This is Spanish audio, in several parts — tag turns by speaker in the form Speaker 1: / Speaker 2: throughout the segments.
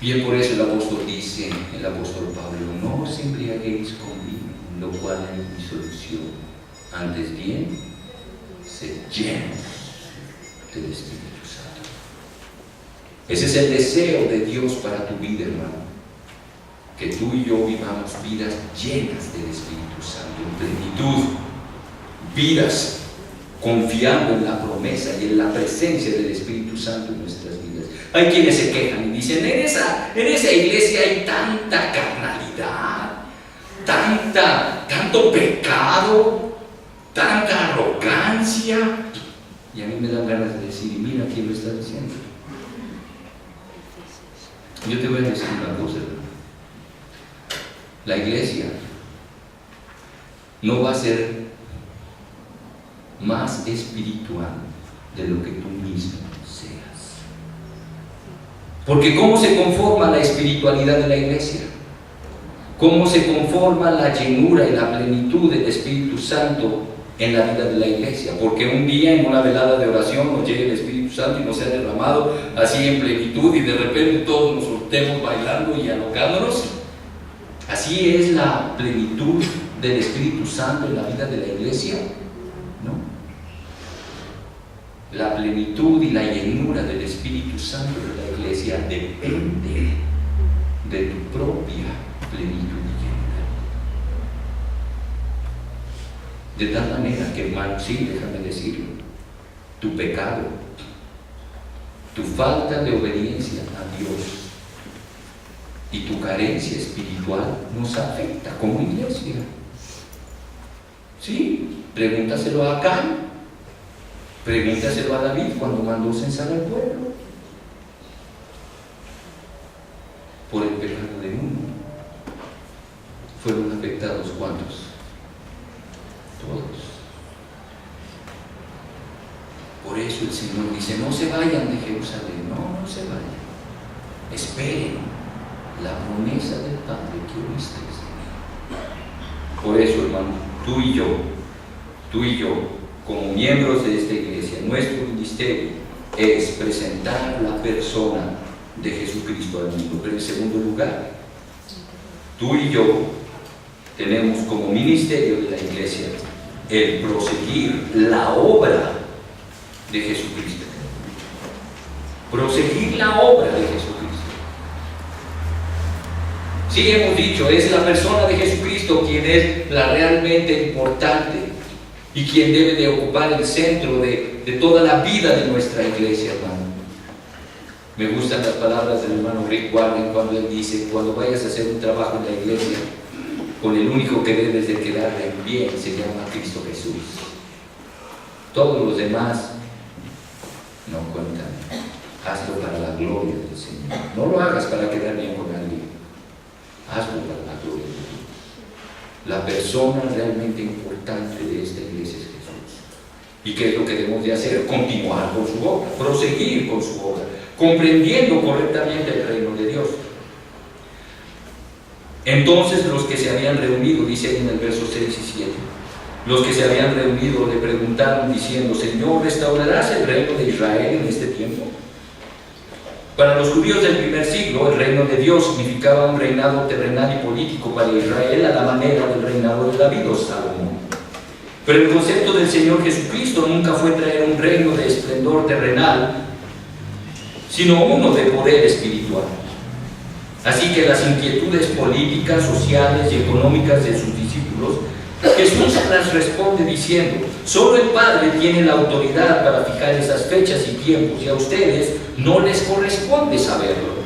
Speaker 1: Bien, por eso el apóstol dice, el apóstol Pablo, no os embriaguéis con vino, lo cual es disolución, antes bien, sed llenos del Espíritu Santo. Ese es el deseo de Dios para tu vida, hermano, que tú y yo vivamos vidas llenas del Espíritu Santo, en plenitud, vidas confiando en la promesa y en la presencia del Espíritu Santo en nuestras vidas. Hay quienes se quejan y dicen, en esa iglesia hay tanta carnalidad, tanto pecado, tanta arrogancia. Y a mí me dan ganas de decir, y mira quién lo está diciendo. Yo te voy a decir una cosa, hermano. La iglesia no va a ser más espiritual de lo que tú mismo seas. Porque ¿cómo se conforma la espiritualidad de la iglesia? ¿Cómo se conforma la llenura y la plenitud del Espíritu Santo en la vida de la iglesia? Porque un día en una velada de oración nos llegue el Espíritu Santo y nos sea derramado así en plenitud y de repente todos nos soltemos bailando y alocándonos. Así es la plenitud del Espíritu Santo en la vida de la iglesia, ¿no? La plenitud y la llenura del Espíritu Santo de la iglesia depende de tu propia plenitud y llenura. De tal manera que, hermano, sí, déjame decirlo, tu pecado, tu falta de obediencia a Dios y tu carencia espiritual nos afecta como iglesia. Sí, pregúntaselo a Acán, pregúntaselo a David cuando mandó censar al pueblo. Por el pecado de uno fueron afectados ¿cuántos? Todos. Por eso el Señor dice, no se vayan de Jerusalén, no se vayan, esperen la promesa del Padre que oísteis de mí. Por eso, hermano, tú y yo, como miembros de esta iglesia, nuestro ministerio es presentar la persona de Jesucristo al mundo. Pero en segundo lugar, tú y yo tenemos como ministerio de la iglesia el proseguir la obra de Jesucristo. Proseguir la obra de Jesucristo. Sí, hemos dicho, es la persona de Jesucristo quien es la realmente importante y quien debe de ocupar el centro de toda la vida de nuestra iglesia, hermano. Me gustan las palabras del hermano Rick Warren cuando él dice, cuando vayas a hacer un trabajo en la iglesia, con el único que debes de quedarte bien se llama Cristo Jesús. Todos los demás no cuentan. Hazlo para la gloria del Señor. No lo hagas para quedar bien con alguien. Hazlo para la gloria de Dios. La persona realmente importante de esta iglesia es Jesús. ¿Y qué es lo que debemos de hacer? Continuar con su obra, proseguir con su obra, comprendiendo correctamente el reino de Dios. Entonces los que se habían reunido, dice ahí en el verso 6 y 7, los que se habían reunido le preguntaron diciendo, Señor, ¿restaurarás el reino de Israel en este tiempo? Para los judíos del primer siglo, el reino de Dios significaba un reinado terrenal y político para Israel a la manera del reinado de David o Salomón. Pero el concepto del Señor Jesucristo nunca fue traer un reino de esplendor terrenal, sino uno de poder espiritual. Así que las inquietudes políticas, sociales y económicas de sus discípulos, Jesús las responde diciendo, solo el Padre tiene la autoridad para fijar esas fechas y tiempos y a ustedes no les corresponde saberlo.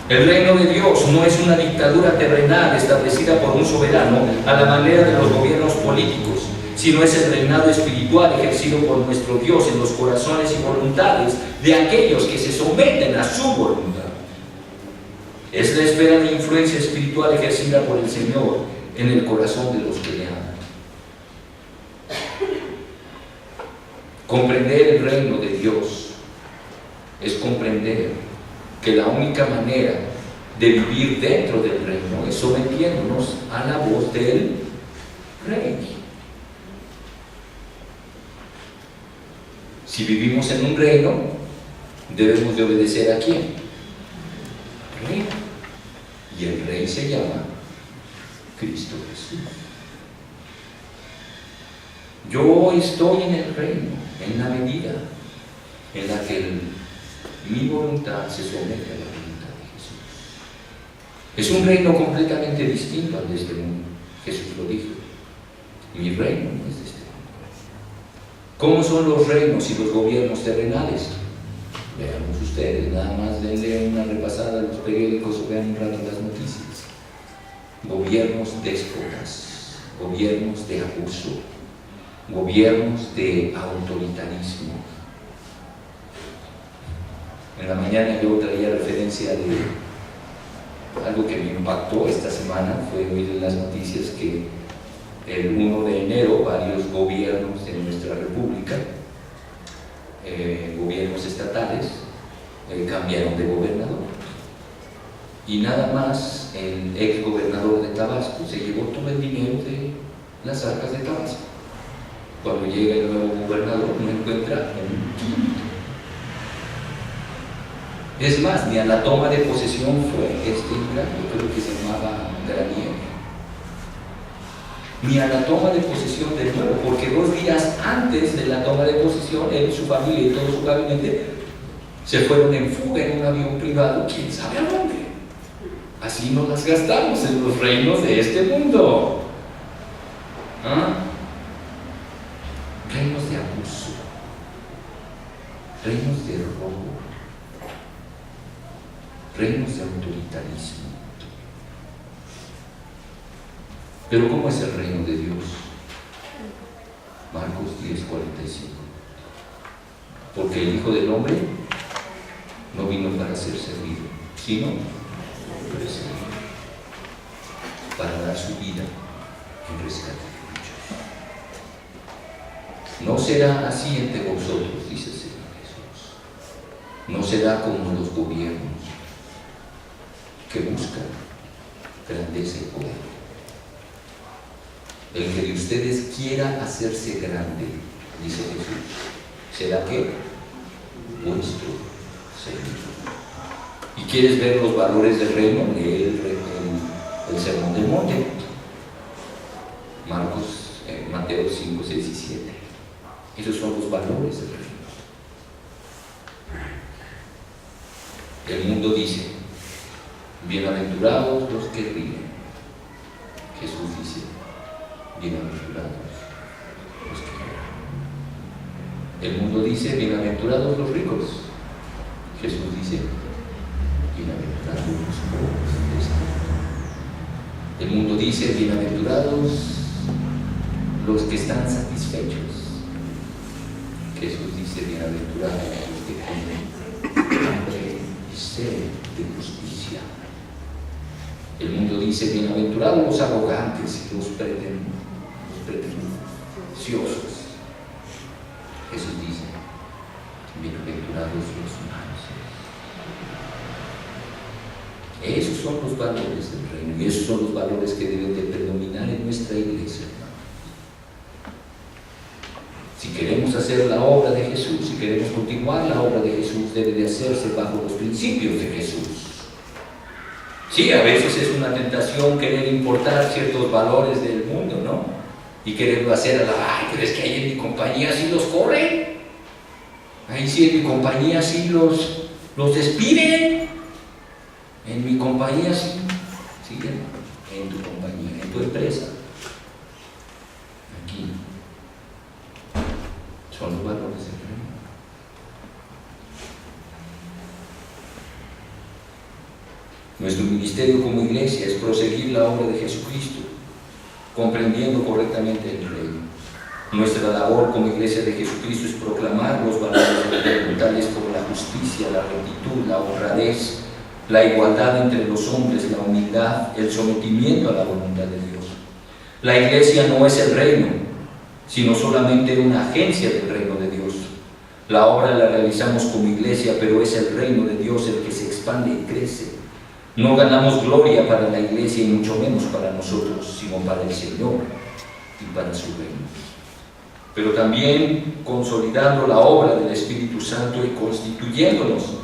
Speaker 1: El reino de Dios no es una dictadura terrenal establecida por un soberano a la manera de los gobiernos políticos, sino es el reinado espiritual ejercido por nuestro Dios en los corazones y voluntades de aquellos que se someten a su voluntad. Es la esfera de influencia espiritual ejercida por el Señor en el corazón de los que le aman. Comprender el reino de Dios es comprender que la única manera de vivir dentro del reino es sometiéndonos a la voz del Rey. Si vivimos en un reino, debemos de obedecer ¿a quién? Rey. Y el Rey se llama Cristo Jesús. Yo estoy en el reino, en la medida en la que mi voluntad se somete a la voluntad de Jesús. Es un reino completamente distinto al de este mundo. Jesús lo dijo. Mi reino no es de este mundo. ¿Cómo son los reinos y los gobiernos terrenales? Veamos ustedes, nada más denle una repasada a los periódicos o vean un rato las noticias. Gobiernos déspotas, gobiernos de abuso, gobiernos de autoritarismo. En la mañana yo traía referencia de algo que me impactó esta semana, fue oír en las noticias que el 1 de enero varios gobiernos de nuestra república, gobiernos estatales, cambiaron de gobernador. Y nada más el ex gobernador de Tabasco se llevó todo el dinero de las arcas de Tabasco. Cuando llega el nuevo gobernador no encuentra un quinto. Es más, ni a la toma de posesión fue yo creo que se llamaba Granier. Ni a la toma de posesión de nuevo, porque 2 días antes de la toma de posesión, él, su familia y todo su gabinete se fueron en fuga en un avión privado, quién sabe a dónde. Así nos las gastamos en los reinos de este mundo. Reinos de abuso, reinos de robo, reinos de autoritarismo. Pero ¿cómo es el reino de Dios? Marcos 10:45. Porque el Hijo del Hombre no vino para ser servido, sino para servir, para dar su vida en rescate de muchos. No será así entre vosotros, dice el Señor Jesús. No será como los gobiernos que buscan grandeza y poder. El que de ustedes quiera hacerse grande, dice Jesús, será que vuestro Señor. ¿Y quieres ver los valores del reino? Lee el Sermón del Monte. Mateo 5, 6 y 7. Esos son los valores del reino. El mundo dice: bienaventurados los que ríen. Jesús dice: bienaventurados los que lloran. El mundo dice: bienaventurados los ricos. Jesús dice: bienaventurados los pobres de este mundo. El mundo dice: bienaventurados los que están satisfechos. Jesús dice: bienaventurados los que tienen hambre y sed de justicia. El mundo dice: bienaventurados los arrogantes y los pretenciosos. Jesús dice: bienaventurados los mansos. Esos son los valores del reino, y esos son los valores que deben de predominar en nuestra iglesia, hermano. Si queremos hacer la obra de Jesús, si queremos continuar la obra de Jesús, debe de hacerse bajo los principios de Jesús. Sí, a veces es una tentación querer importar ciertos valores del mundo, ¿no? Y quererlo hacer pero es que ahí en mi compañía sí los corren. Ahí sí en mi compañía sí los despiden. En mi compañía sí, en tu compañía, en tu empresa. Aquí son los valores del reino. Nuestro ministerio como iglesia es proseguir la obra de Jesucristo, comprendiendo correctamente el reino. Nuestra labor como iglesia de Jesucristo es proclamar los valores del reino, tales como la justicia, la rectitud, la honradez, la igualdad entre los hombres, la humildad, el sometimiento a la voluntad de Dios. La iglesia no es el reino, sino solamente una agencia del reino de Dios. La obra la realizamos como iglesia, pero es el reino de Dios el que se expande y crece. No ganamos gloria para la iglesia y mucho menos para nosotros, sino para el Señor y para su reino. Pero también consolidando la obra del Espíritu Santo y constituyéndonos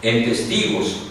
Speaker 1: en testigos